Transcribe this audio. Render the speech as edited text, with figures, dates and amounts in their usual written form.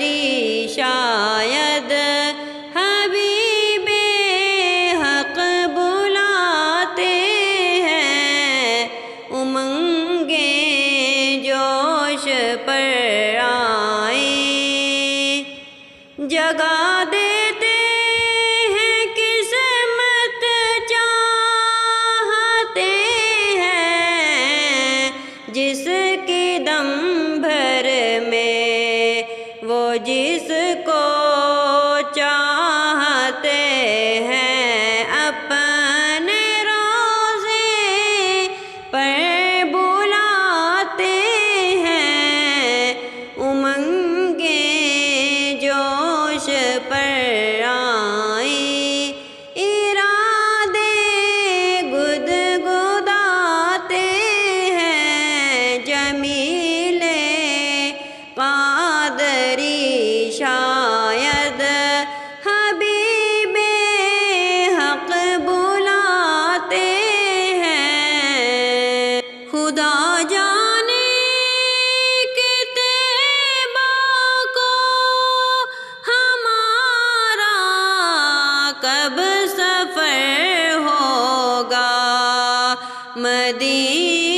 قادری شاید حبیب حق بلاتے ہیں، امنگیں جوش پر آئیں، جگا دیتے ہیں قسمت چاہتے ہیں، جس کی دم بھر میں وہ جس کو چاہتے ہیں، اپنے روضے پر بلاتے ہیں، امنگیں جوش پر آئیں، ارادے گدگداتے ہیں، جمیل قادری شاید حبیب حق بلاتے ہیں، خدا جانے کہ طیبہ کو ہمارا کب سفر ہوگا، مدینہ